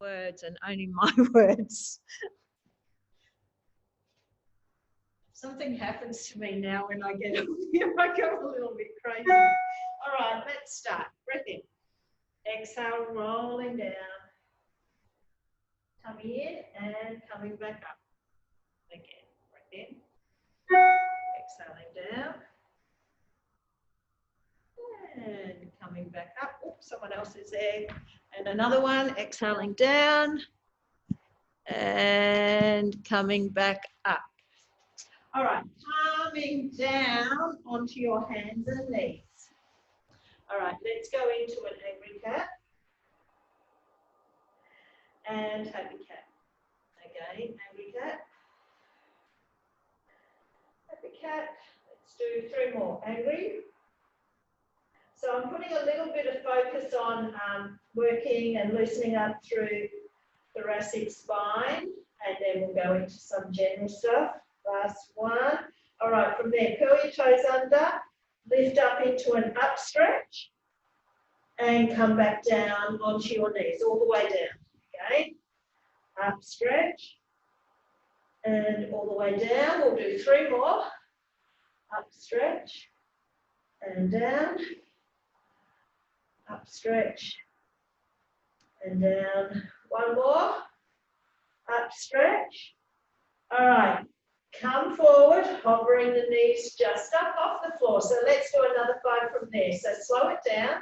words and only my words. Something happens to me now when I get up here. I go a little bit crazy. All right, let's start. Breath in. Exhale, rolling down. Coming in and coming back up. Again, breath in. Exhaling down. And coming back up. Oops, someone else is there. And another one, exhaling down. And coming back up. All right, coming down onto your hands and knees. All right, let's go into an angry cat. And happy cat. Again, angry cat. Happy cat. Let's do 3 more. Angry. So I'm putting a little bit of focus on working and loosening up through thoracic spine, and then we'll go into some general stuff. Last one. All right, from there, curl your toes under, lift up into an up stretch, and come back down onto your knees, all the way down, okay? Up stretch, and all the way down. We'll do 3 more. Up stretch, and down. Up stretch, and down. 1 more. Up stretch. All right. Come forward, hovering the knees just up off the floor. So let's do another 5 from there. So slow it down.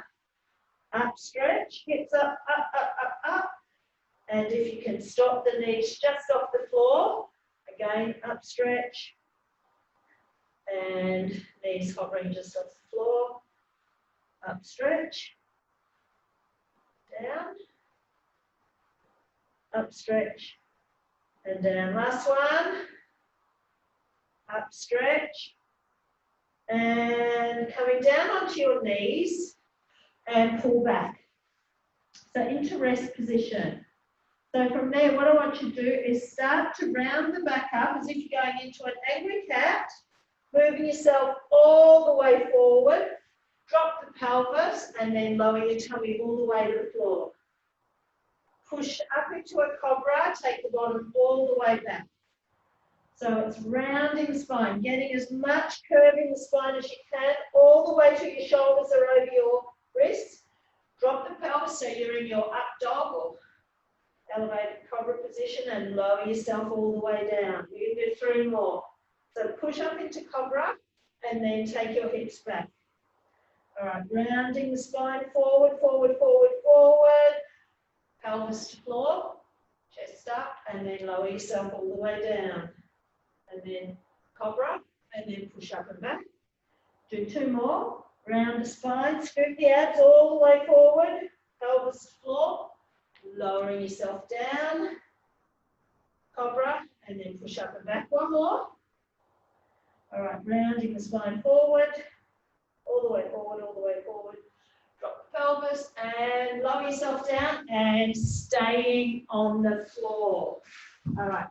Up stretch, hips up, up, up, up, up. And if you can stop the knees just off the floor, again, up stretch. And knees hovering just off the floor. Up stretch. Down. Up stretch. And down. Last one. Up stretch, and coming down onto your knees and pull back. So into rest position. So from there, what I want you to do is start to round the back up as if you're going into an angry cat, moving yourself all the way forward, drop the pelvis, and then lower your tummy all the way to the floor. Push up into a cobra, take the bottom all the way back. So it's rounding the spine, getting as much curve in the spine as you can, all the way to your shoulders are over your wrists. Drop the pelvis so you're in your up dog or elevated cobra position, and lower yourself all the way down. You can do 3 more. So push up into cobra and then take your hips back. All right, rounding the spine forward, forward, forward, forward. Pelvis to floor, chest up, and then lower yourself all the way down. And then cobra, and then push up and back. Do 2 more. Round the spine, scoop the abs all the way forward, pelvis to floor, lowering yourself down, cobra, and then push up and back. 1 more. All right, rounding the spine forward, all the way forward, all the way forward. Drop the pelvis and lower yourself down and staying on the floor. All right.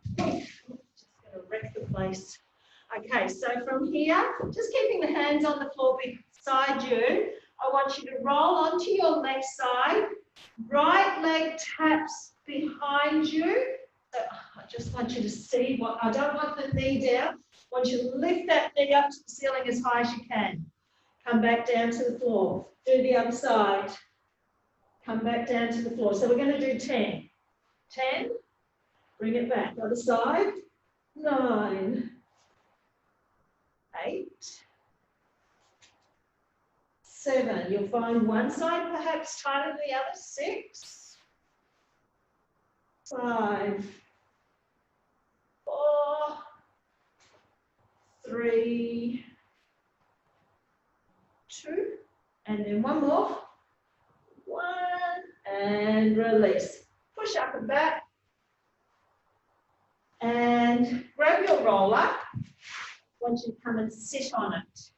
Wreck the place. Okay, so from here, just keeping the hands on the floor beside you, I want you to roll onto your left side. Right leg taps behind you. So I just want you to see what, I don't want the knee down. I want you to lift that knee up to the ceiling as high as you can. Come back down to the floor. Do the other side. Come back down to the floor. So we're going to do 10. 10. Bring it back. Other side. 9, 8, 7. You'll find one side perhaps tighter than the other. 6, 5, 4, 3, 2, and then 1 more. 1, and release. Push up and back. And grab your roller. I want you to come and sit on it.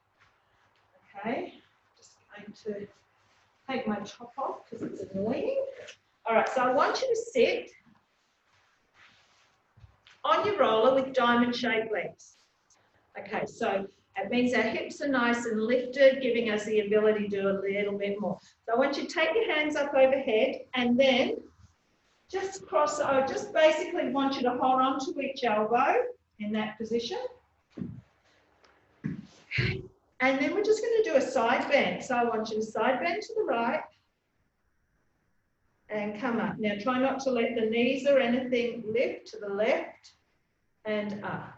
Okay, just going to take my top off because it's annoying. All right, so I want you to sit on your roller with diamond-shaped legs. Okay, so it means our hips are nice and lifted, giving us the ability to do a little bit more. So I want you to take your hands up overhead and then just cross, I just basically want you to hold on to each elbow in that position. And then we're just going to do a side bend. So I want you to side bend to the right and come up. Now try not to let the knees or anything lift to the left and up.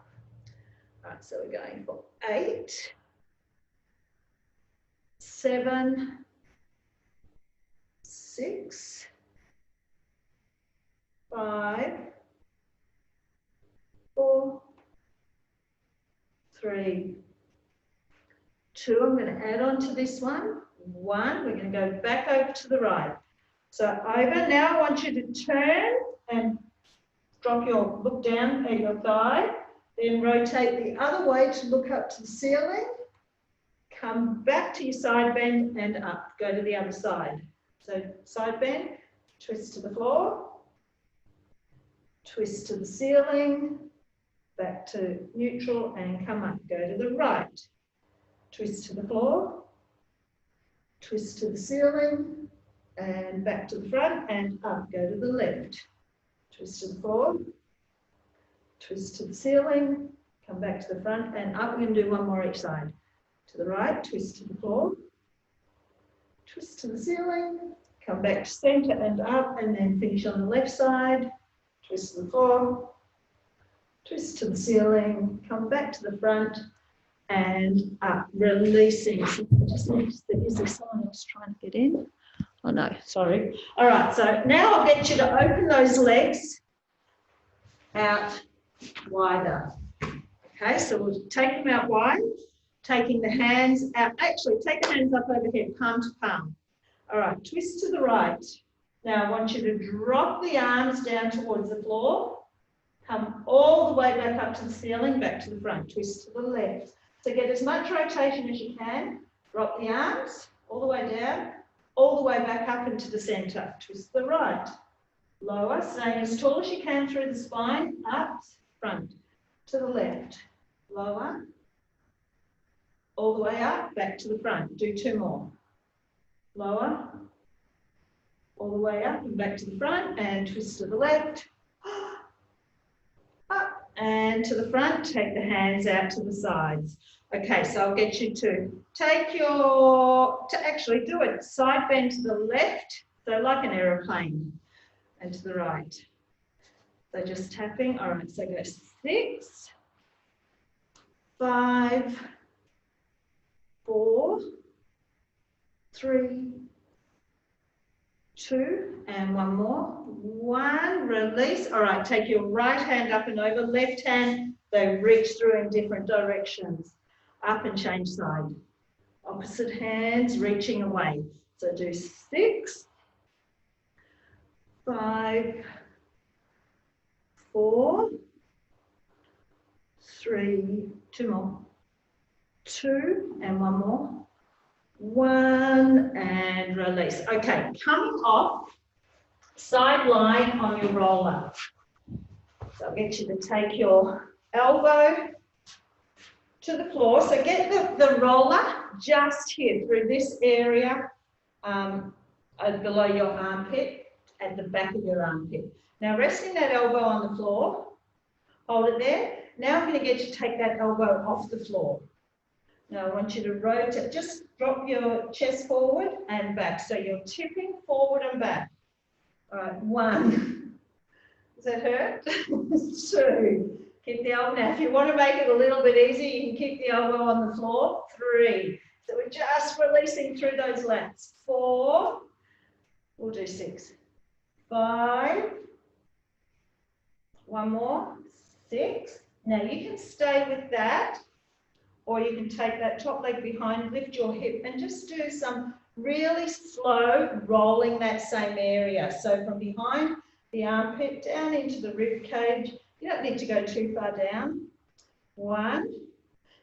All right, so we're going for 8, 7, 6, 5, 4, 3, 2. I'm going to add on to this one. 1. We're going to go back over to the right. So over. Now I want you to turn and look down at your thigh. Then rotate the other way to look up to the ceiling. Come back to your side bend and up. Go to the other side. So side bend, twist to the floor, twist to the ceiling, back to neutral and come up. Go to the right. Twist to the floor, twist to the ceiling and back to the front and up. Go to the left. Twist to the floor, twist to the ceiling, come back to the front and up. We're going to do one more each side. To the right, twist to the floor, twist to the ceiling, come back to centre and up, and then finish on the left side. Twist to the floor, twist to the ceiling, come back to the front and up, releasing. So I just noticed that is there someone else trying to get in? Oh no, sorry. All right, so now I'll get you to open those legs out wider. Okay, so we'll take them out wide, taking the hands out. Actually, take the hands up overhead, palm to palm. All right, twist to the right. Now I want you to drop the arms down towards the floor. Come all the way back up to the ceiling, back to the front. Twist to the left. So get as much rotation as you can. Drop the arms all the way down, all the way back up into the centre. Twist to the right. Lower, staying as tall as you can through the spine. Up, front. To the left. Lower. All the way up, back to the front. Do 2 more. Lower. All the way up and back to the front and twist to the left. Up and to the front. Take the hands out to the sides. Okay, so I'll get you to actually do it. Side bend to the left, so like an aeroplane, and to the right. So just tapping. All right, so go 6, 5, 4, 3, 2, and 1 more. 1, release. All right, take your right hand up and over, left hand, they reach through in different directions. Up and change side. Opposite hands reaching away. So do 6, 5, 4, 3, 2 more. 2 and 1 more. 1 and release. Okay, coming off, side line on your roller. So I'll get you to take your elbow to the floor. So get the roller just here through this area below your armpit, at the back of your armpit. Now resting that elbow on the floor, hold it there. Now I'm going to get you to take that elbow off the floor. Now I want you to rotate, just drop your chest forward and back. So you're tipping forward and back. All right, 1. Does that hurt? 2. Keep the elbow. Now if you want to make it a little bit easier, you can keep the elbow on the floor. 3. So we're just releasing through those lats. 4. We'll do 6. 5. 1 more. 6. Now you can stay with that, or you can take that top leg behind, lift your hip, and just do some really slow rolling that same area. So from behind the armpit down into the rib cage. You don't need to go too far down. 1.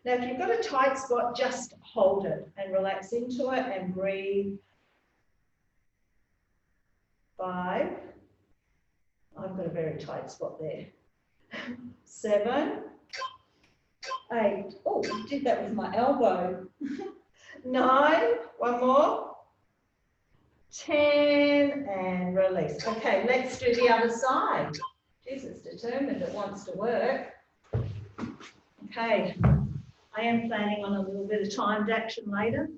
Now if you've got a tight spot, just hold it and relax into it and breathe. 5. I've got a very tight spot there. 7. 8. Oh, I did that with my elbow. 9. 1 more. 10, and release. Okay, let's do the other side. Jeez, it's determined, it wants to work. Okay, I am planning on a little bit of timed action later.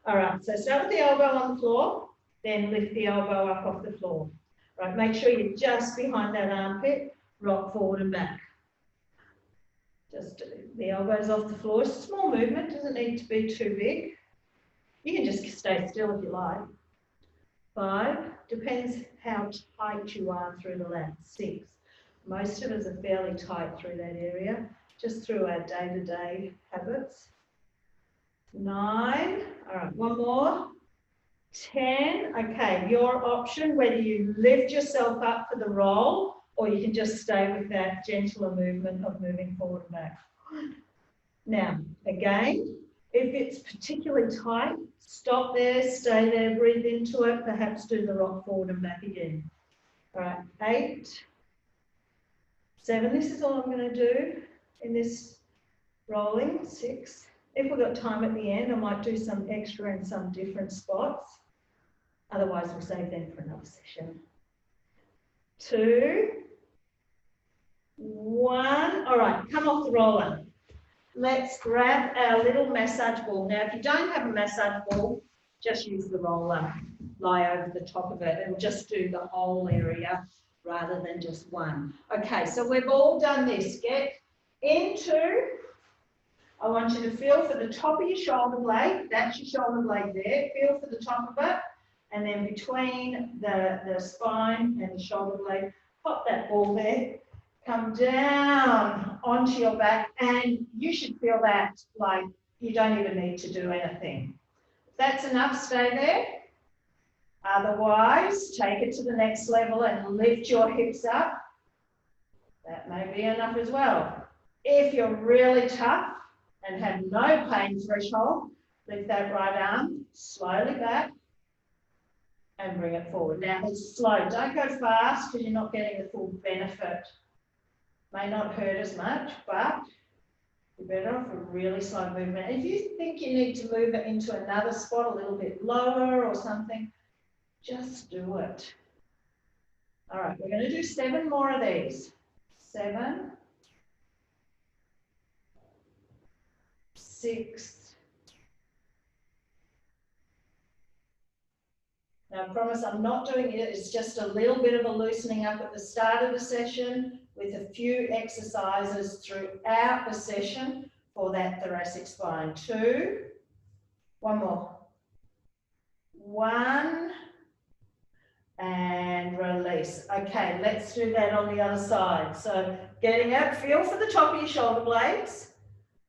All right, so start with the elbow on the floor, then lift the elbow up off the floor. Right, make sure you're just behind that armpit, rock forward and back. Just the elbows off the floor. It's a small movement, doesn't need to be too big. You can just stay still if you like. 5, depends how tight you are through the lats. 6, most of us are fairly tight through that area, just through our day-to-day habits. 9, all right, one more. 10, okay, your option, whether you lift yourself up for the roll or you can just stay with that gentler movement of moving forward and back. Now, again, if it's particularly tight, stop there, stay there, breathe into it, perhaps do the rock forward and back again. All right, 8, 7, this is all I'm going to do in this rolling. 6, if we've got time at the end, I might do some extra in some different spots. Otherwise, we'll save them for another session. 2, 1. All right, come off the roller. Let's grab our little massage ball. Now, if you don't have a massage ball, just use the roller. Lie over the top of it. It'll just do the whole area rather than just one. Okay, so we've all done this. Get into, I want you to feel for the top of your shoulder blade. That's your shoulder blade there. Feel for the top of it. And then between the spine and the shoulder blade, pop that ball there. Come down onto your back, and you should feel that like you don't even need to do anything. If that's enough, stay there. Otherwise, take it to the next level and lift your hips up. That may be enough as well. If you're really tough and have no pain threshold, lift that right arm slowly back and bring it forward. Now, it's slow. Don't go fast because you're not getting the full benefit. May not hurt as much, but you're better off a really slow movement. If you think you need to move it into another spot a little bit lower or something, just do it. All right, we're going to do 7 more of these. 7, 6. Now, I promise I'm not doing it. It's just a little bit of a loosening up at the start of the session with a few exercises throughout the session for that thoracic spine. 2, 1 more. 1, and release. Okay, let's do that on the other side. So getting up, feel for the top of your shoulder blades.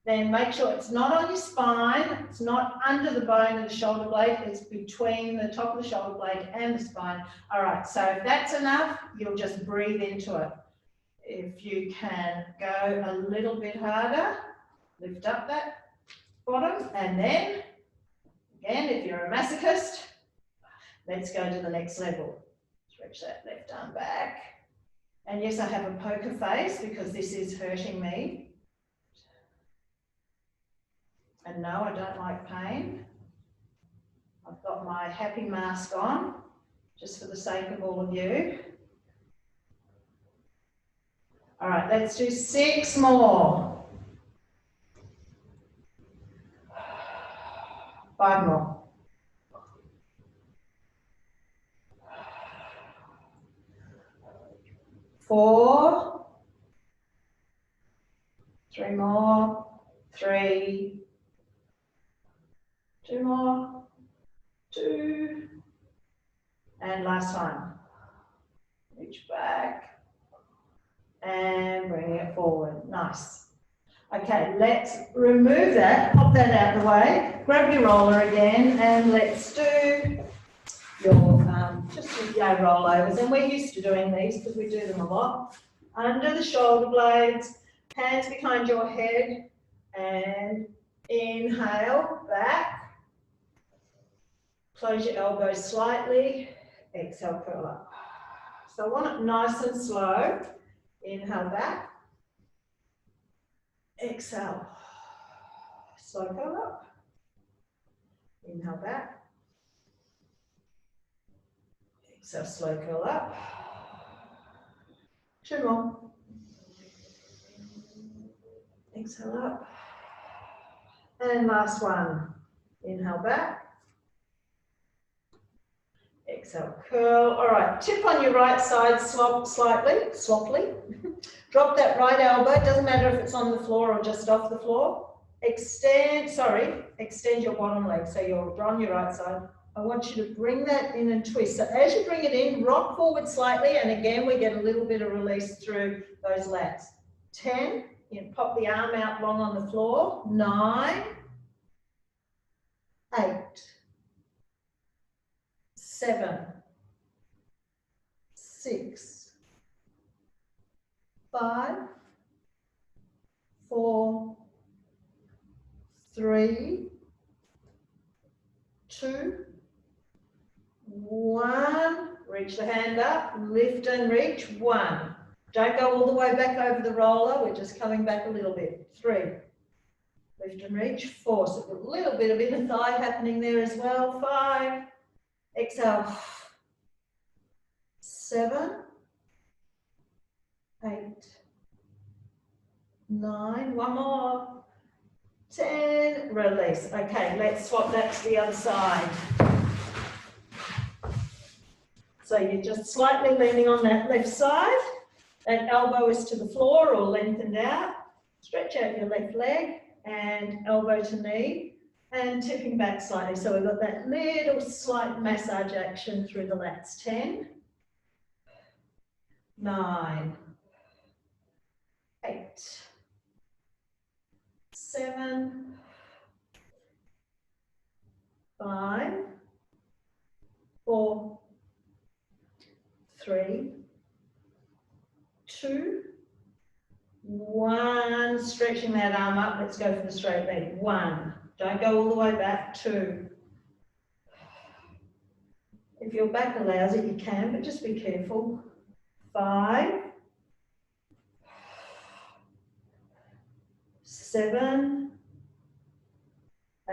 Then make sure it's not on your spine, it's not under the bone of the shoulder blade, it's between the top of the shoulder blade and the spine. All right, so if that's enough, you'll just breathe into it. If you can go a little bit harder, lift up that bottom, and then, again, if you're a masochist, let's go to the next level. Stretch that left arm back. And yes, I have a poker face because this is hurting me. And no, I don't like pain. I've got my happy mask on, just for the sake of all of you. All right, let's do 6 more. 5 more. 4. 3 more. 3. 2 more. 2. And last time. Reach back. And bring it forward. Nice. Okay, let's remove that. Pop that out of the way. Grab your roller again and let's do your just your rollovers. And we're used to doing these because we do them a lot. Under the shoulder blades, hands behind your head, and inhale, back. Close your elbows slightly. Exhale, curl up. So I want it nice and slow. Inhale back. Exhale. Slow curl up. Inhale back. So slow curl up. 2 more. Exhale up. And last one. Inhale back. Exhale, curl. All right, tip on your right side, sloppily. Drop that right elbow. It doesn't matter if it's on the floor or just off the floor. Extend your bottom leg. So you're on your right side. I want you to bring that in and twist. So as you bring it in, rock forward slightly, and again, we get a little bit of release through those lats. 10, you pop the arm out long on the floor. 9, 8, 7, 6, 5, 4, 3, 2, 1. Reach the hand up, lift and reach. 1. Don't go all the way back over the roller. We're just coming back a little bit. 3. Lift and reach. 4. So a little bit of inner thigh happening there as well. 5. Exhale. 7, 8, 9. One more. 10. Release. Okay, let's swap that to the other side. So you're just slightly leaning on that left side. That elbow is to the floor or lengthened out. Stretch out your left leg and elbow to knee and tipping back slightly. So we've got that little slight massage action through the lats. 10, 9, 8, 7, 5, 4, 3, 2, 1. Stretching that arm up. Let's go for the straight leg. 1. Don't go all the way back. 2. If your back allows it, you can, but just be careful. 5, 7,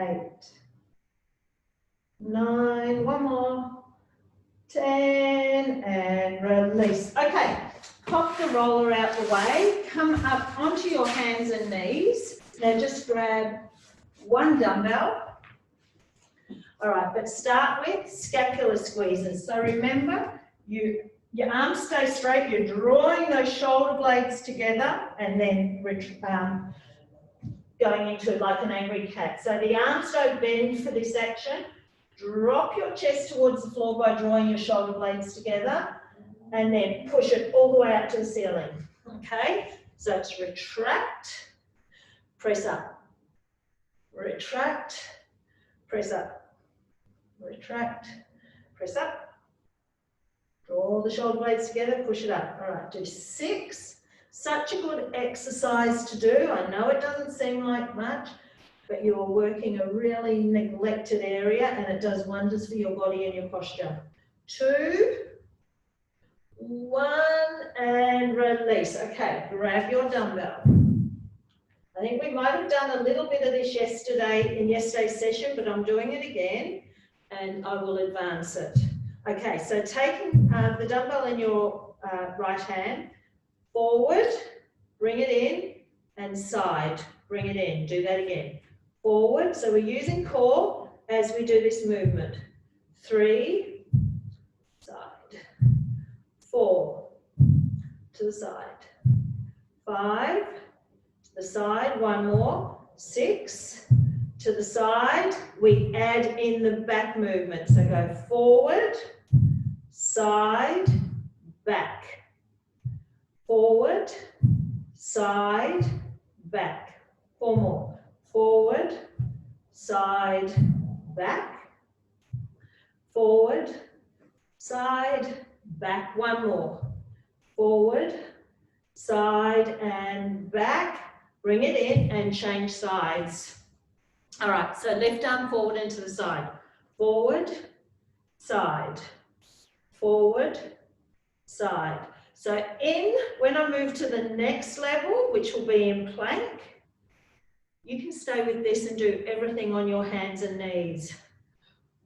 8, 9. One more. 10 and release. Okay, pop the roller out the way, come up onto your hands and knees. Now just grab one dumbbell. All right, but start with scapular squeezes. So remember, your arms stay straight, you're drawing those shoulder blades together and then going into like an angry cat. So the arms don't bend for this action. Drop your chest towards the floor by drawing your shoulder blades together and then push it all the way out to the ceiling. Okay, so it's retract, press up, retract, press up, retract, press up. Draw the shoulder blades together, push it up. All right, do 6. Such a good exercise to do. I know it doesn't seem like much, but you are working a really neglected area and it does wonders for your body and your posture. 2, 1, and release. Okay, grab your dumbbell. I think we might have done a little bit of this in yesterday's session, but I'm doing it again and I will advance it. Okay, so taking the dumbbell in your right hand, forward, bring it in, and side, bring it in. Do that again. Forward, so we're using core as we do this movement. 3, side. 4, to the side. 5, to the side. 1 more. 6, to the side. We add in the back movement. So go forward, side, back. Forward, side, back. 4 more. Forward, side, back. Forward, side, back. 1 more. Forward, side, and back. Bring it in and change sides. All right, so left arm forward and to the side. Forward, side. Forward, side. So when I move to the next level, which will be in plank, you can stay with this and do everything on your hands and knees.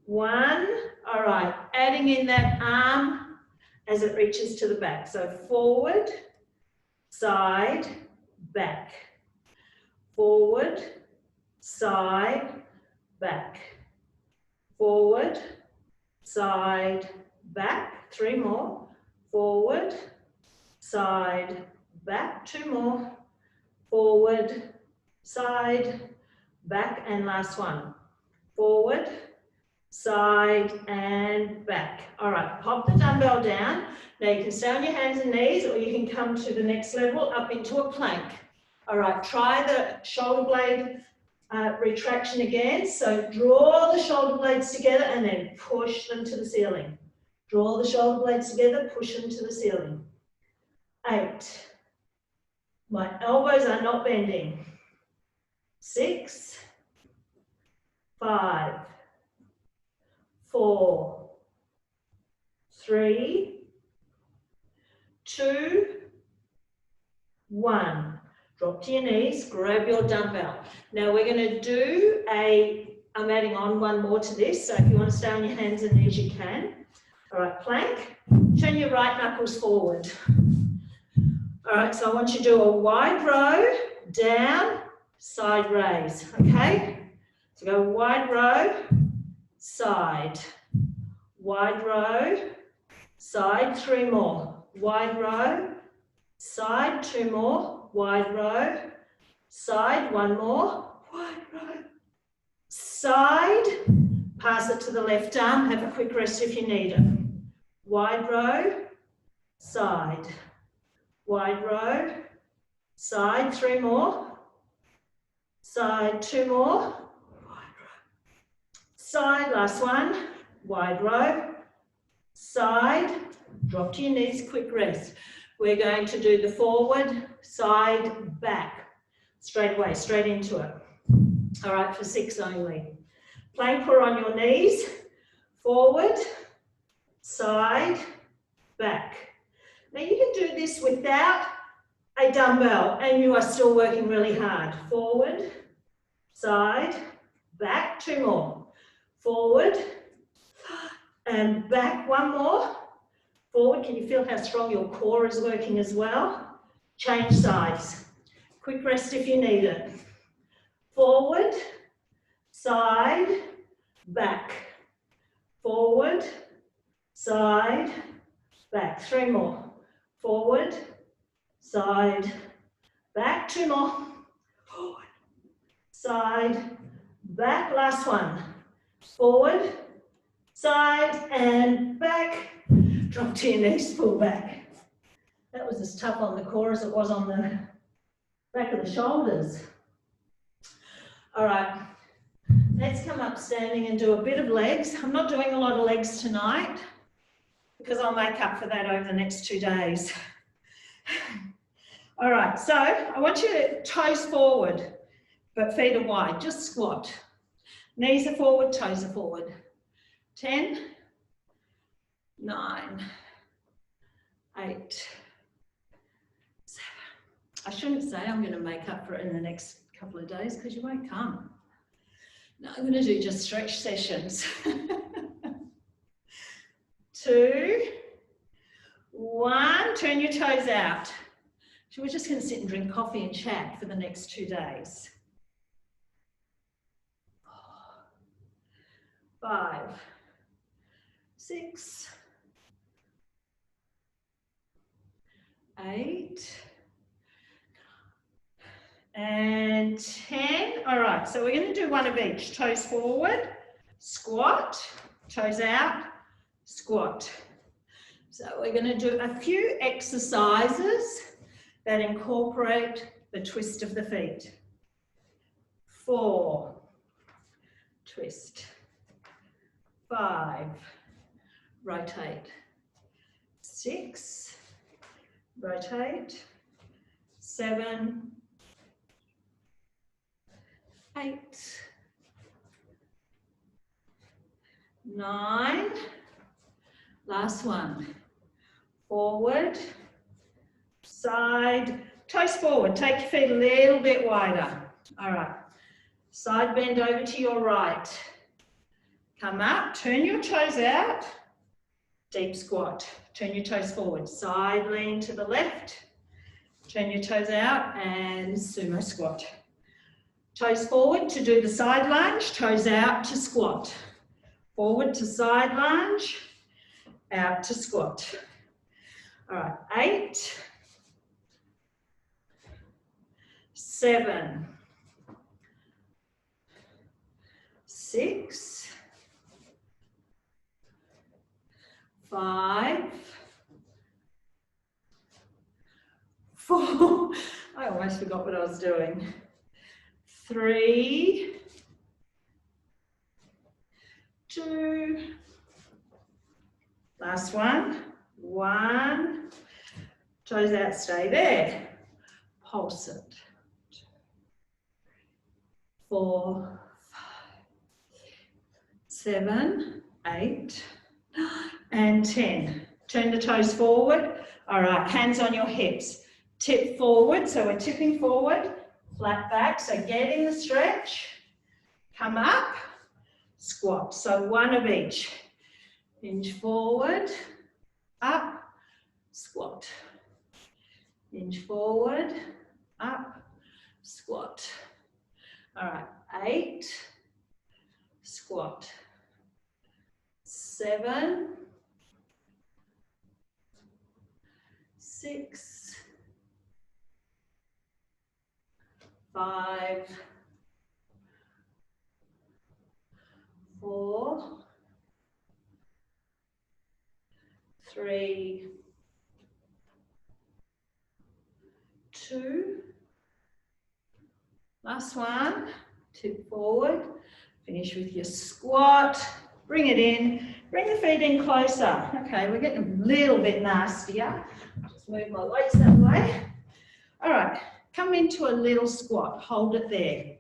1. All right, adding in that arm as it reaches to the back. So forward, side, back. Forward, side, back. Forward, side, back. 3 more. Forward, side, back. 2 more. Forward, side, back, and last one. Forward, side, and back. All right, pop the dumbbell down. Now you can stay on your hands and knees, or you can come to the next level up into a plank. All right, try the shoulder blade retraction again. So draw the shoulder blades together and then push them to the ceiling. Draw the shoulder blades together, push them to the ceiling. 8. My elbows are not bending. 6, 5, 4, 3, 2, 1. Drop to your knees, grab your dumbbell. Now we're going to do I'm adding on one more to this, so if you want to stay on your hands and knees, you can. All right, plank. Turn your right knuckles forward. All right, so I want you to do a wide row, down, side raise, okay? So go wide row, side, wide row, side, 3 more, wide row, side, 2 more, wide row, side, 1 more, wide row, side, pass it to the left arm, have a quick rest if you need it. Wide row, side, wide row, side, 3 more, side, 2 more, wide row, side, last one, wide row, side, drop to your knees, quick rest. We're going to do the forward, side, back, straight away, straight into it. All right, for 6 only. Plank or on your knees, forward, side, back. Now you can do this without a dumbbell and you are still working really hard. Forward, side, back, 2 more. Forward and back, 1 more. Forward, can you feel how strong your core is working as well? Change sides. Quick rest if you need it. Forward, side, back. Forward, side, back. 3 more. Forward, side, back. 2 more. Forward, side, back. Last one. Forward, side, and back. Drop to your knees, pull back. That was as tough on the core as it was on the back of the shoulders. All right, let's come up standing and do a bit of legs. I'm not doing a lot of legs tonight because I'll make up for that over the next 2 days. All right, so I want you to toes forward, but feet are wide, just squat. Knees are forward, toes are forward. 10, 9, 8, 7. I shouldn't say I'm going to make up for it in the next couple of days because you won't come. No, I'm going to do just stretch sessions. 2, 1, turn your toes out. So we're just going to sit and drink coffee and chat for the next 2 days. 5, 6, 8, and 10. All right, so we're going to do one of each. Toes forward, squat, toes out, squat. So we're going to do a few exercises that incorporate the twist of the feet. 4, twist. 5, rotate. 6, rotate. 7, 8, 9, last one. Forward, side, toes forward. Take your feet a little bit wider. All right. Side bend over to your right. Come up, turn your toes out, deep squat. Turn your toes forward, side lean to the left, turn your toes out and sumo squat. Toes forward to do the side lunge, toes out to squat. Forward to side lunge, out to squat. All right, 8, 7, 6, 5, 4, I almost forgot what I was doing. 3, 2, last one, 1, toes out, stay there, pulse it, 4, 5, 7, 8, and 10. Turn the toes forward. All right, hands on your hips. Tip forward, so we're tipping forward, flat back, so get in the stretch, come up, squat, so one of each. Hinge forward, up, squat. Hinge forward, up, squat. All right, 8, squat. 7, 6, 5, 4, 3, 2, last one, tip forward, finish with your squat, bring it in, bring the feet in closer. Okay, we're getting a little bit nastier. Just move my legs that way. All right, come into a little squat, hold it there.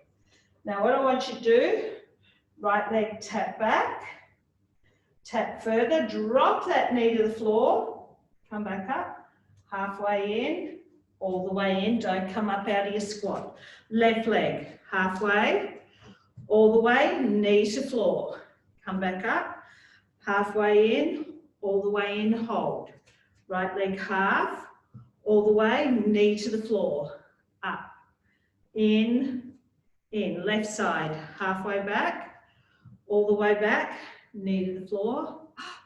Now what I want you to do, right leg tap back, tap further, drop that knee to the floor, come back up, halfway in, all the way in, don't come up out of your squat. Left leg, halfway, all the way, knee to floor. Come back up, halfway in, all the way in, hold. Right leg half, all the way, knee to the floor. Up, in, left side, halfway back, all the way back, knee to the floor, up,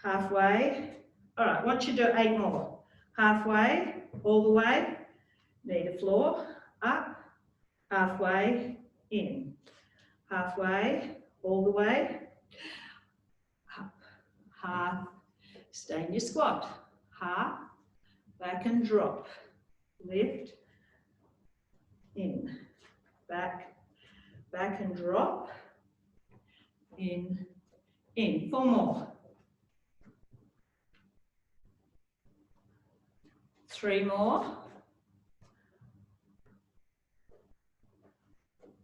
halfway. All right, once you do 8 more. Halfway, all the way, knee to floor, up, halfway, in. Halfway, all the way, up, half, stay in your squat, half, back and drop, lift, in, back, back and drop, in. 4 more. 3 more.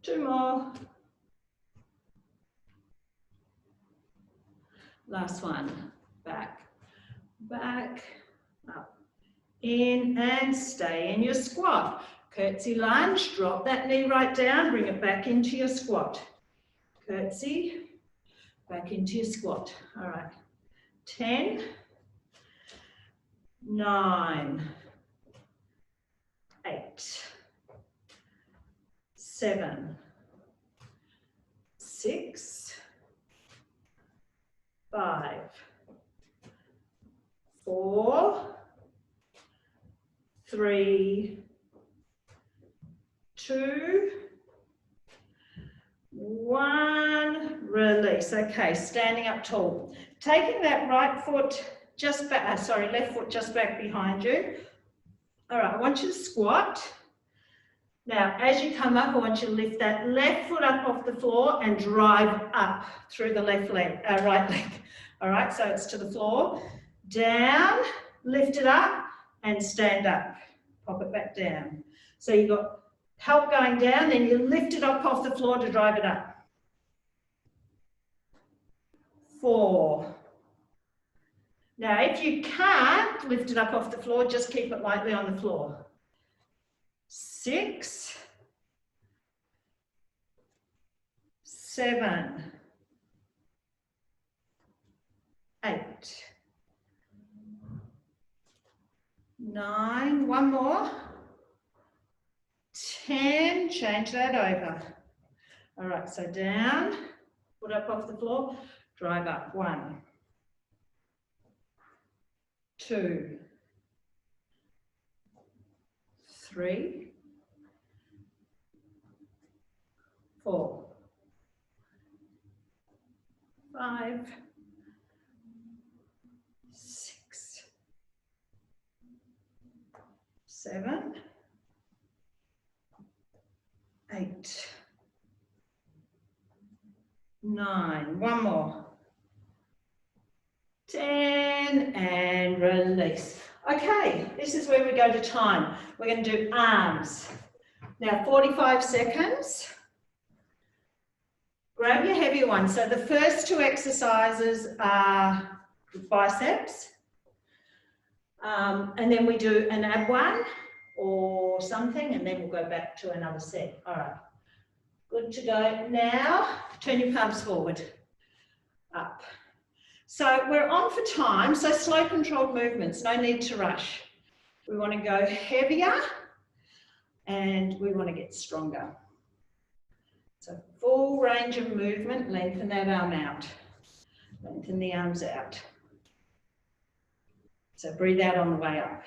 2 more. Last one, back, back, up, in and stay in your squat. Curtsy lunge, drop that knee right down, bring it back into your squat. Curtsy, back into your squat. All right, 10, 9, 8, 7, 6, 5, 4, 3, 2, 1, release. Okay, standing up tall. Taking that right foot just back, left foot just back behind you. All right, I want you to squat. Now, as you come up, I want you to lift that left foot up off the floor and drive up through the right leg. All right, so it's to the floor. Down, lift it up, and stand up. Pop it back down. So you've got help going down, then you lift it up off the floor to drive it up. 4. Now, if you can't lift it up off the floor, just keep it lightly on the floor. 6, 7, 9, one more. 10, change that over. All right, so down, put up off the floor, drive up. 1, 2, 3, 4, 5, 6, 7, 8, 9, one more. 10 and release. Okay, this is where we go to time. We're going to do arms. Now 45 seconds. Grab your heavy one. So the first 2 exercises are biceps. And then we do an ab one or something, and then we'll go back to another set. All right, good to go. Now turn your palms forward, up. So we're on for time, so slow controlled movements, no need to rush. We want to go heavier and we want to get stronger. So full range of movement, lengthen that arm out, lengthen the arms out. So breathe out on the way up.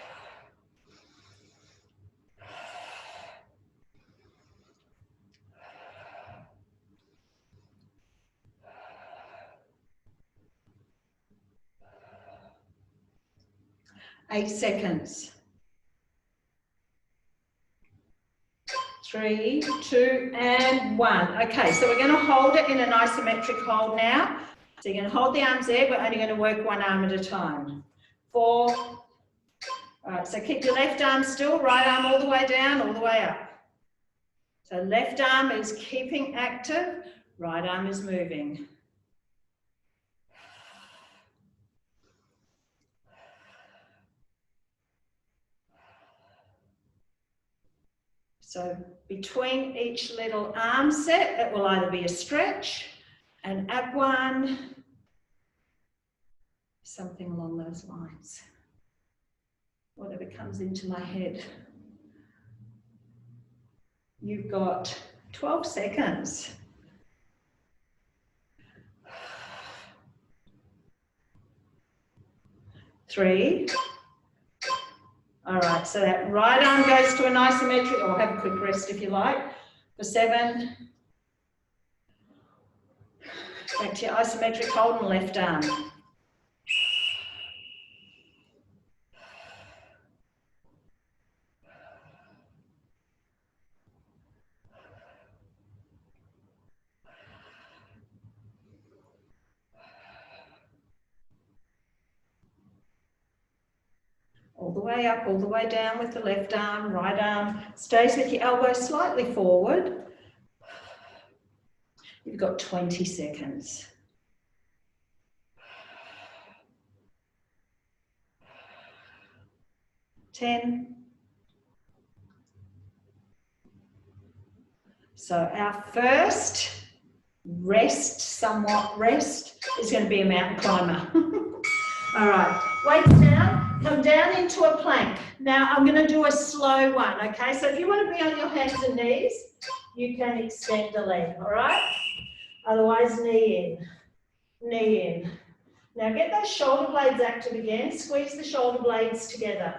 Eight seconds. 3, 2, and 1. Okay, so we're going to hold it in an isometric hold now. So you're going to hold the arms there. We're only going to work one arm at a time. 4. All right, so keep your left arm still, right arm all the way down, all the way up. So left arm is keeping active, right arm is moving. So between each little arm set, it will either be a stretch, an ab one, something along those lines. Whatever comes into my head. You've got 12 seconds. 3. All right, so that right arm goes to an isometric, or have a quick rest if you like, for 7. Back to your isometric hold and left arm. All the way up, all the way down with the left arm, right arm stays with your elbow slightly forward. You've got 20 seconds. 10. So our first somewhat rest, is going to be a mountain climber. All right, weights down, come down into a plank. Now I'm going to do a slow one, okay? So if you want to be on your hands and knees, you can extend a leg, all right? Otherwise, knee in, knee in. Now get those shoulder blades active again, squeeze the shoulder blades together.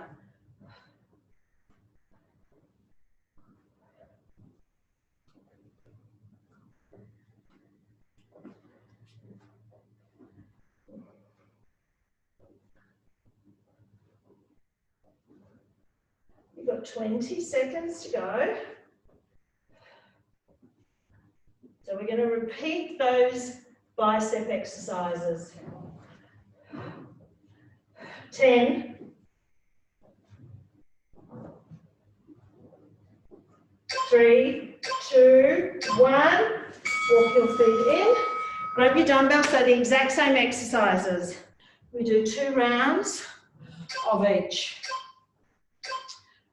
You've got 20 seconds to go. So we're going to repeat those bicep exercises. 10. 3, 2, 1. Walk your feet in. Grab your dumbbell, so the exact same exercises. We do 2 rounds of each.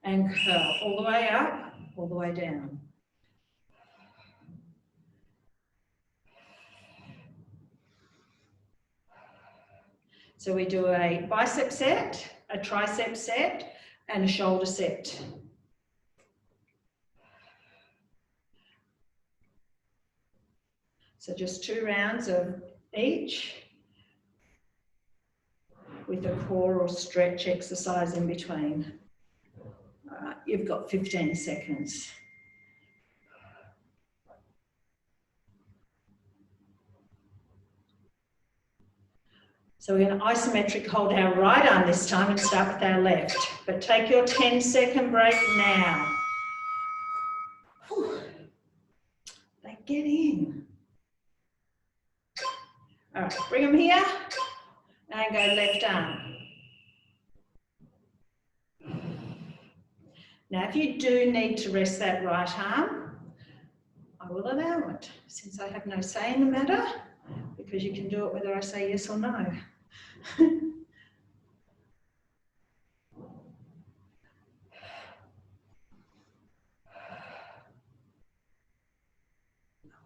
And curl all the way up, all the way down. So we do a bicep set, a tricep set, and a shoulder set. So just 2 rounds of each with a core or stretch exercise in between. All right, you've got 15 seconds. So we're going to isometric hold our right arm this time and start with our left. But take your 10-second break now. Whew. They get in. All right, bring them here and go left arm. Now, if you do need to rest that right arm, I will allow it, since I have no say in the matter, because you can do it whether I say yes or no.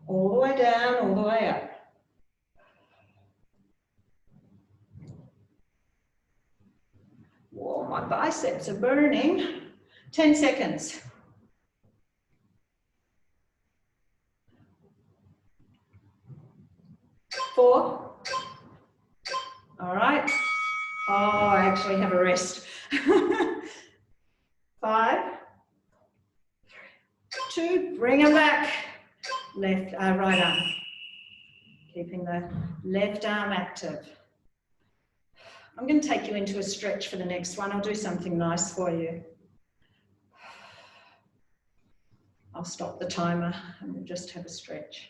All the way down, all the way up. Whoa, my biceps are burning. 10 seconds. 4. All right. Oh, I actually have a rest. 5, 2, bring them back. Right arm. Keeping the left arm active. I'm going to take you into a stretch for the next one. I'll do something nice for you. I'll stop the timer and we'll just have a stretch.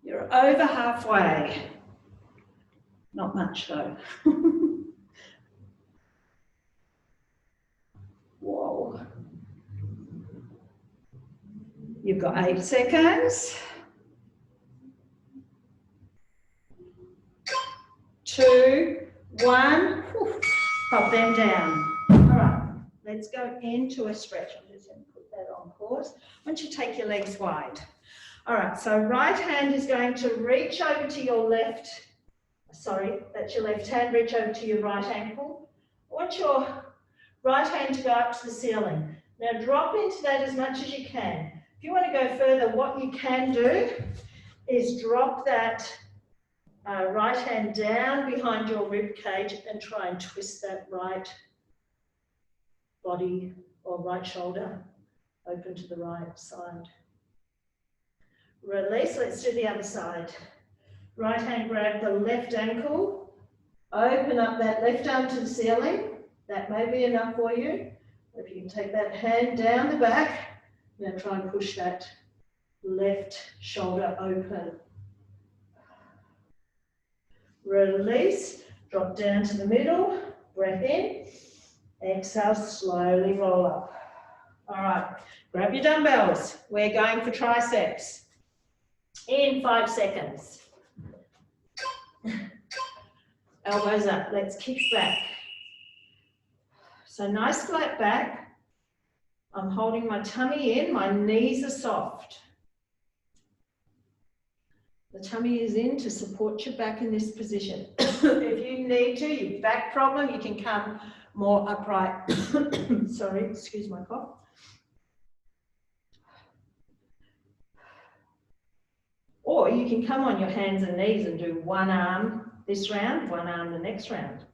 You're over halfway. Not much though. Whoa. You've got 8 seconds. 2, 1. Whew. Pop them down. All right, let's go into a stretch. I'm just going to put that on pause. Once you take your legs wide. All right, so right hand is going to reach over to your left. Sorry, that's your left hand. Reach over to your right ankle. I want your right hand to go up to the ceiling. Now drop into that as much as you can. If you want to go further, what you can do is drop that right hand down behind your rib cage and try and twist that right body or right shoulder open to the right side. Release. Let's do the other side. Right hand grab the left ankle. Open up that left arm to the ceiling. That may be enough for you. If you can take that hand down the back, now try and push that left shoulder open. Release, drop down to the middle, breath in, exhale, slowly roll up. All right, grab your dumbbells. We're going for triceps. In 5 seconds. Elbows up, let's kick back. So nice flat back. I'm holding my tummy in, my knees are soft. The tummy is in to support your back in this position. If you need to, your back problem, you can come more upright. Sorry, excuse my cough. Or you can come on your hands and knees and do one arm this round, one arm the next round.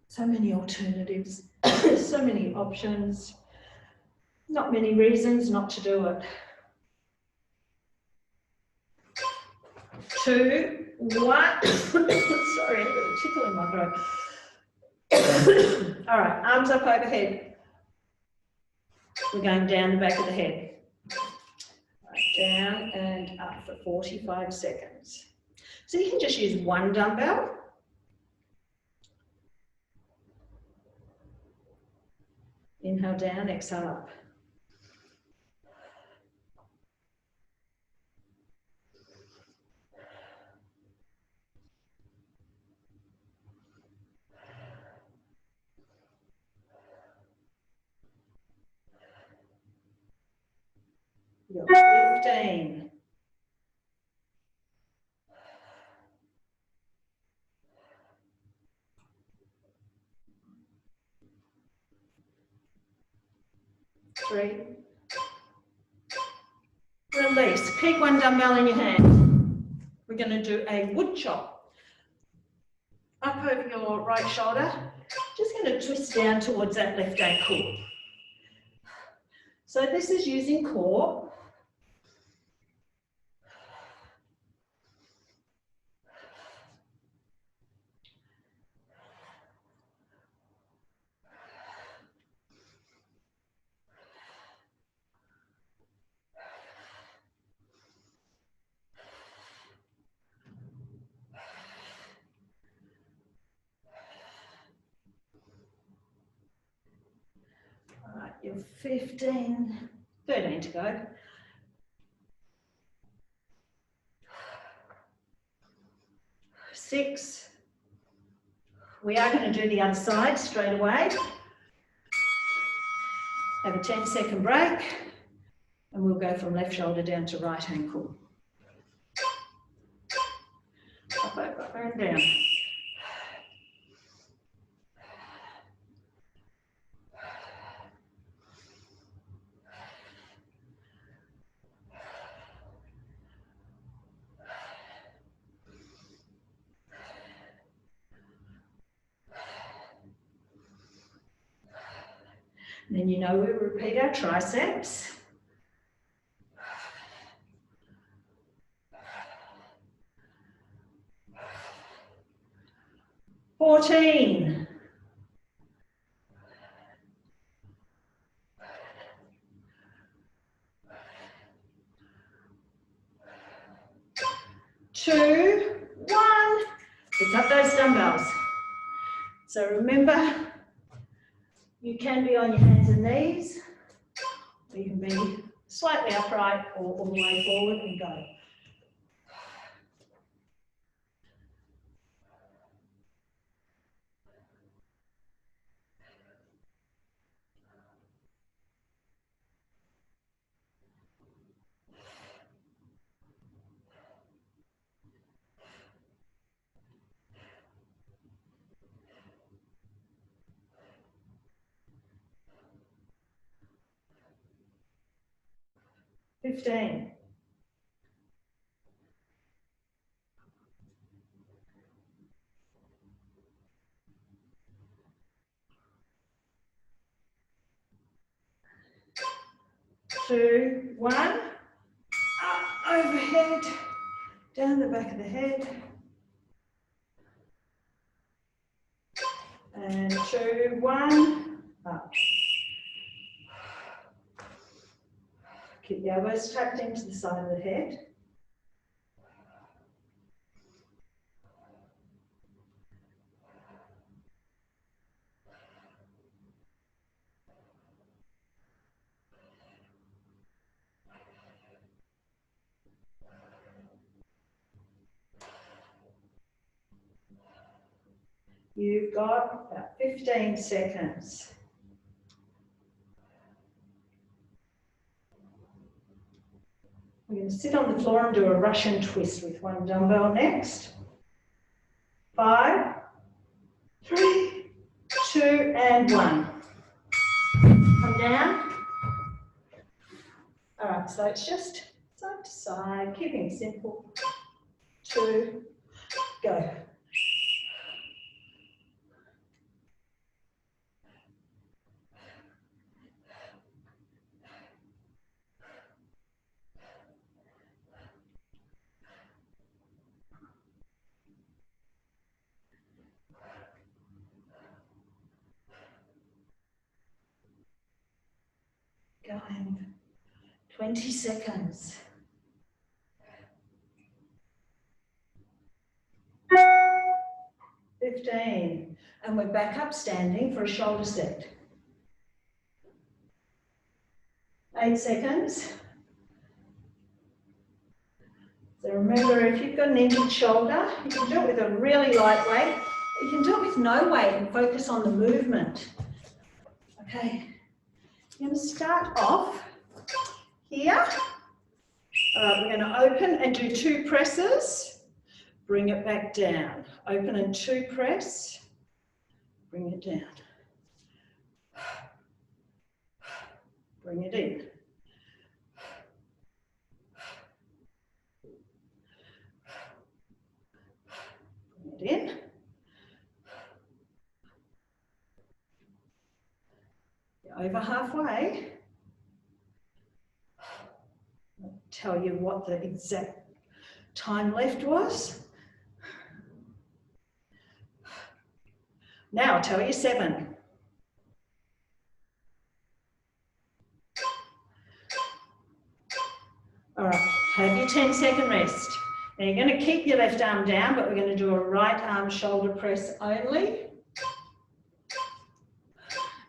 So many alternatives, so many options, not many reasons not to do it. 2, 1. Sorry, I've got a tickle in my throat. All right, arms up overhead. We're going down the back of the head. Right, down and up for 45 seconds. So you can just use one dumbbell. Inhale down, exhale up. 15. Three. Release. Keep one dumbbell in your hand. We're going to do a wood chop. Up over your right shoulder. Just going to twist down towards that left ankle. So this is using core. All right, you're 15, 13 to go. Six. We are going to do the other side straight away. Have a 10-second break, and we'll go from left shoulder down to right ankle. Up, over, and down. And then you know we repeat our triceps. $14. Two, one. Pick up those dumbbells. So remember, you can be on your hands and knees, or you can be slightly upright or all the way forward and go. $15. Two, one. Up, overhead, down the back of the head. And two, one, up. Keep the elbows tucked into the side of the head. You've got about 15 seconds. We're going to sit on the floor and do a Russian twist with one dumbbell next. 5, 3, 2, and 1. Come down. All right, so it's just side to side, keeping it simple. 2, go. Going. 20 seconds. 15. And we're back up standing for a shoulder set. 8 seconds. So remember, if you've got an injured shoulder, you can do it with a really light weight. You can do it with no weight and focus on the movement. Okay. You're going to start off here, All right, we're going to open and do 2 presses. Bring it back down. Open and 2 press. Bring it down. Bring it in. Bring it in. You're over halfway. I'll tell you what the exact time left was. Now I'll tell you 7. All right, have your 10-second rest. Now you're going to keep your left arm down, but we're going to do a right arm shoulder press only.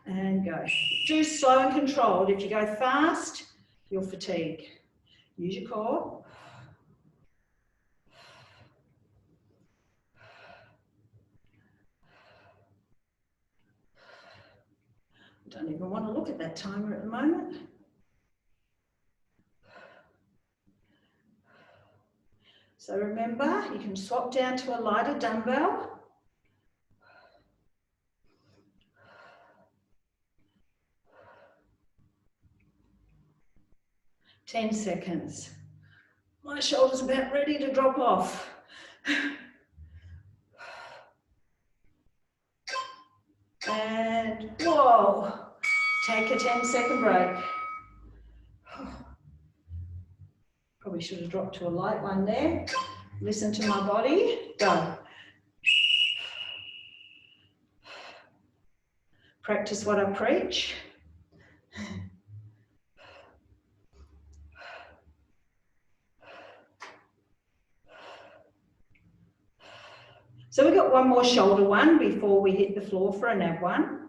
And go. Do slow and controlled. If you go fast, you'll fatigue. Use your core. I don't even want to look at that timer at the moment. So remember, you can swap down to a lighter dumbbell. Ten seconds. My shoulder's about ready to drop off. And whoa, take a 10-second break. Probably should have dropped to a light one there. Listen to my body. Go. Practice what I preach. So we've got one more shoulder one before we hit the floor for an ab one.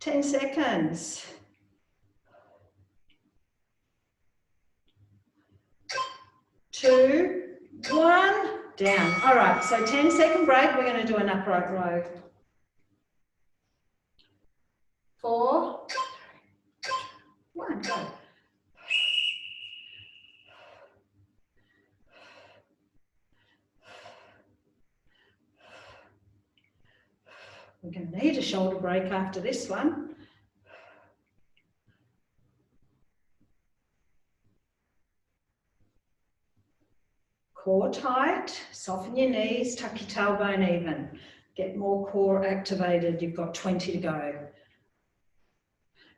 Ten seconds. 2, 1, down. All right, so 10-second break. We're going to do an upright row. 4, 3, 2, 1, go. We're going to need a shoulder break after this one. Core tight, soften your knees, tuck your tailbone even. Get more core activated. You've got 20 to go.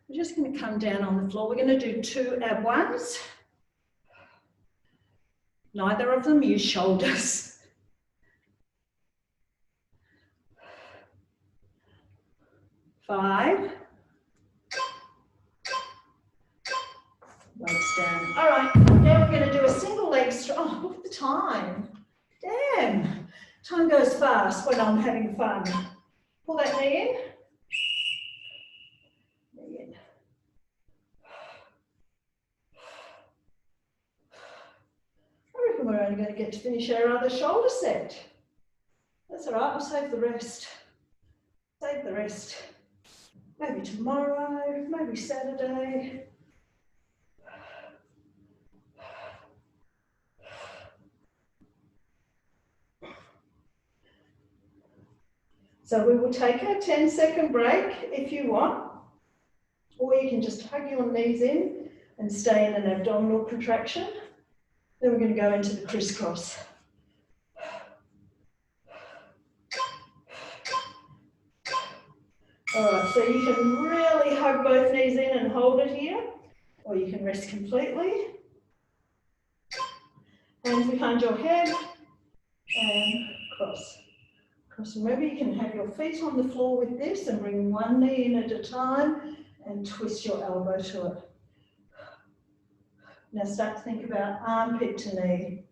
We're just going to come down on the floor. We're going to do 2 ab ones. Neither of them use shoulders. 5. Weights down. All right, now we're going to do a single leg stretch. Oh, look at the time. Damn, time goes fast when I'm having fun. Pull that knee in. Knee in. I reckon we're only going to get to finish our other shoulder set. That's all right, we'll save the rest. Save the rest. Maybe tomorrow, maybe Saturday. So we will take a 10-second break if you want, or you can just hug your knees in and stay in an abdominal contraction. Then we're going to go into the crisscross. All right, so you can really hug both knees in and hold it here, or you can rest completely. Hands behind your head and cross. Remember, you can have your feet on the floor with this and bring one knee in at a time and twist your elbow to it. Now start to think about armpit to knee.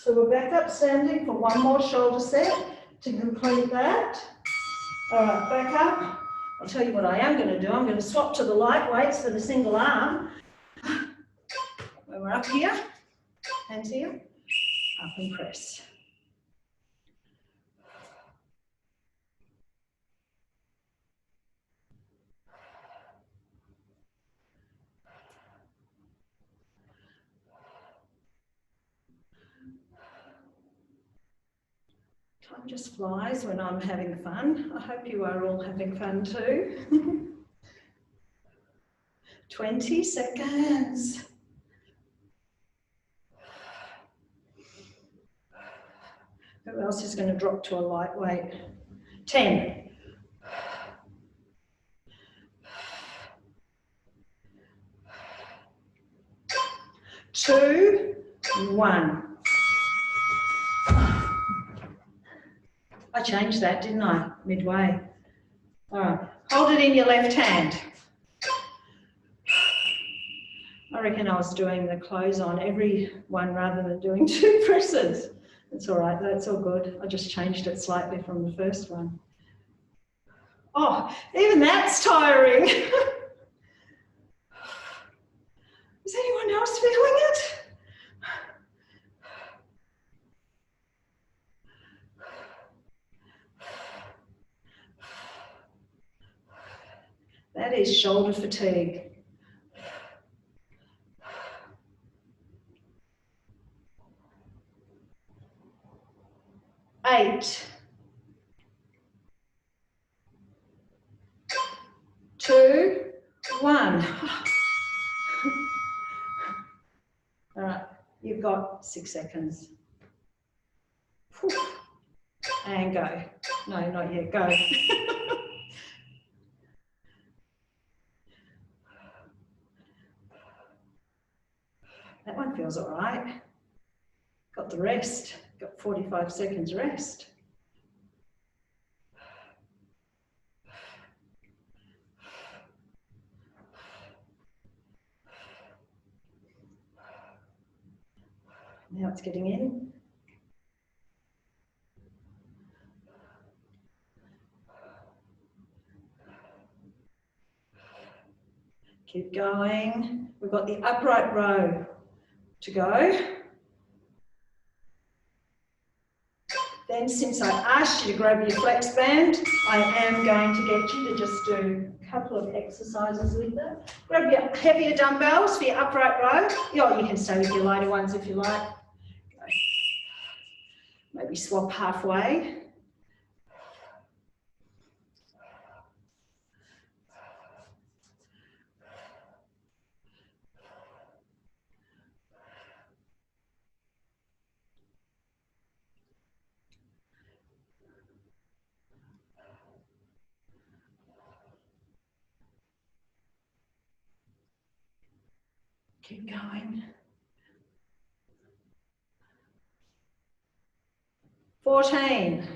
So we're back up standing for one more shoulder set to complete that. All right, back up. I'll tell you what I am going to do. I'm going to swap to the light weights for the single arm. When we're up here, hands here, up and press. Time just flies when I'm having fun. I hope you are all having fun too. 20 seconds. Who else is going to drop to a lightweight? 10. 2, 1. I changed that, didn't I? Midway. All right, hold it in your left hand. I reckon I was doing the close on every one rather than doing 2 presses. It's all right, that's all good. I just changed it slightly from the first one. Oh, even that's tiring. Is anyone else feeling it? That is shoulder fatigue. Eight. 2, 1. All right, you've got 6 seconds. And go. No, not yet, go. That one feels all right. Got the rest, got 45 seconds rest. Now it's getting in. Keep going. We've got the upright row to go. Then, since I asked you to grab your flex band, I am going to get you to just do a couple of exercises with them. Grab your heavier dumbbells for your upright row. Or you can stay with your lighter ones if you like. Maybe swap halfway. Keep going. 14.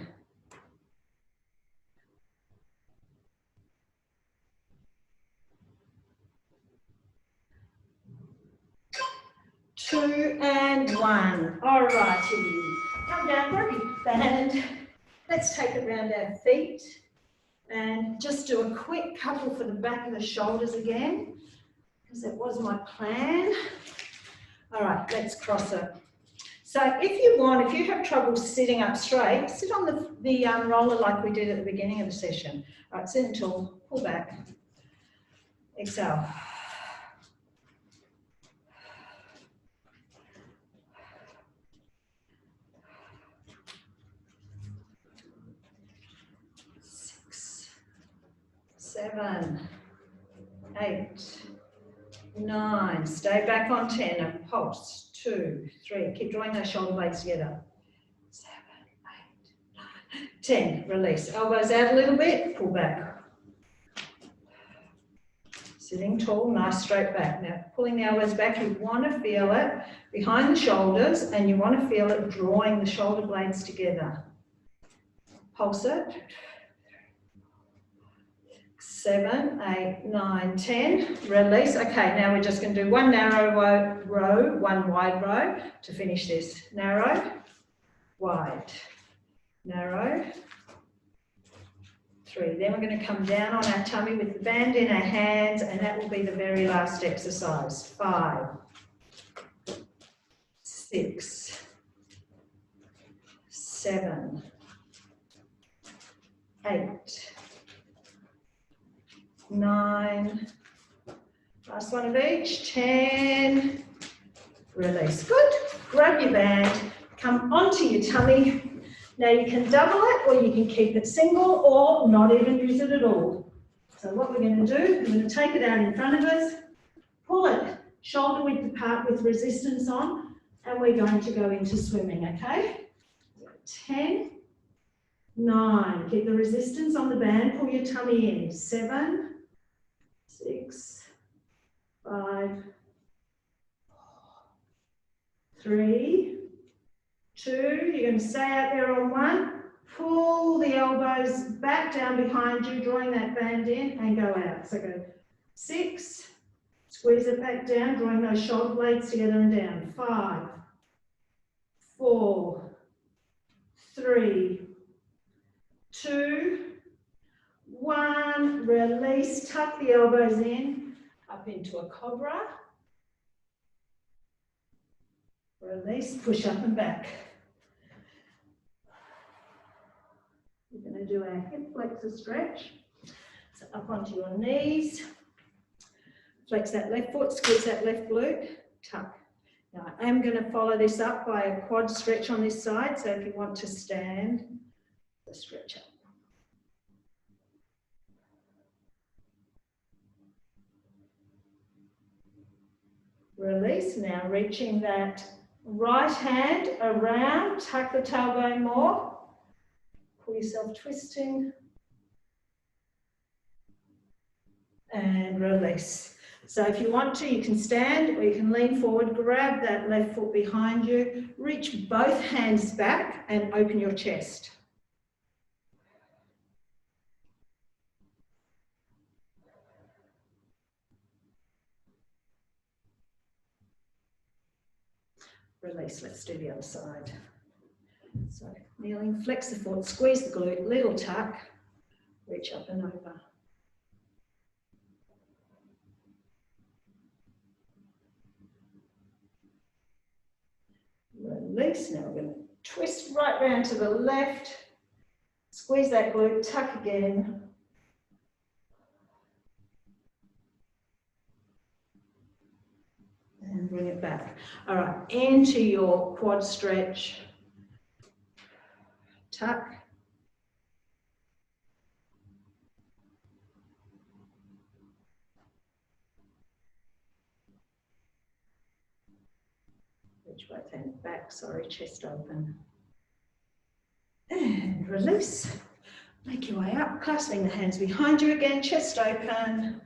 2 and 1. All righty. Come down, grab your band. Let's take it around our feet and just do a quick couple for the back of the shoulders again, because that was my plan. All right, let's cross it. So if you want, if you have trouble sitting up straight, sit on the roller like we did at the beginning of the session. All right, sit until, pull back, exhale. Six, 7, 8, 9, stay back on 10, and pulse. 2, 3, keep drawing those shoulder blades together. 7, 8, 9, 10, release. Elbows out a little bit, pull back. Sitting tall, nice straight back. Now, pulling the elbows back, you want to feel it behind the shoulders, and you want to feel it drawing the shoulder blades together. Pulse it. 7, 8, 9, 10, release. Okay, now we're just going to do one narrow row, one wide row to finish this. Narrow, wide, narrow, 3. Then we're going to come down on our tummy with the band in our hands, and that will be the very last exercise. 5, 6, 7, 8, 9, last one of each, 10, release. Good. Grab your band, come onto your tummy. Now you can double it, or you can keep it single, or not even use it at all. So what we're going to do, we're going to take it out in front of us, pull it shoulder width apart with resistance on, and we're going to go into swimming, okay? 10, 9, keep the resistance on the band, pull your tummy in. 7, 6, 5, 3, 2, you're going to stay out there on 1, pull the elbows back down behind you, drawing that band in, and go out. So go 6, squeeze it back down, drawing those shoulder blades together and down. 5, 4, 3, 2, 1, release, tuck the elbows in, up into a cobra. Release, push up and back. We're going to do our hip flexor stretch. So up onto your knees. Flex that left foot, squeeze that left glute, tuck. Now I am going to follow this up by a quad stretch on this side. So if you want to stand, stretch up. Release. Now reaching that right hand around, tuck the tailbone more. Pull yourself twisting. And release. So if you want to, you can stand or you can lean forward, grab that left foot behind you, reach both hands back and open your chest. Release. Let's do the other side. So kneeling, flex the foot, squeeze the glute, little tuck, reach up and over. Release. Now we're going to twist right round to the left, squeeze that glute, tuck again. And bring it back. All right, into your quad stretch. Tuck. Reach both hands back, sorry, chest open. And release. Make your way up, clasping the hands behind you again, chest open.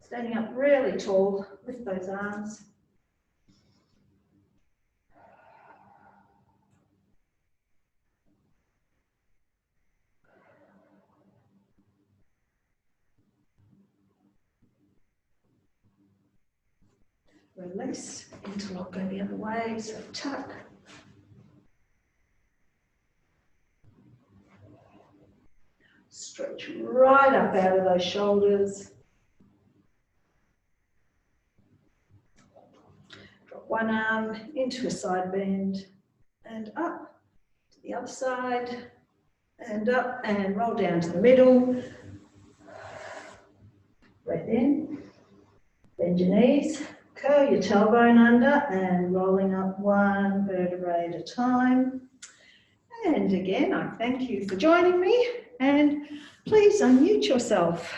Standing up really tall, lift those arms. Release, interlock, go the other way, so tuck. Stretch right up out of those shoulders. Drop one arm into a side bend and up to the other side and up and roll down to the middle. Breath in, bend your knees. Curl your tailbone under and rolling up one vertebrae at a time. And again, I thank you for joining me, and please unmute yourself.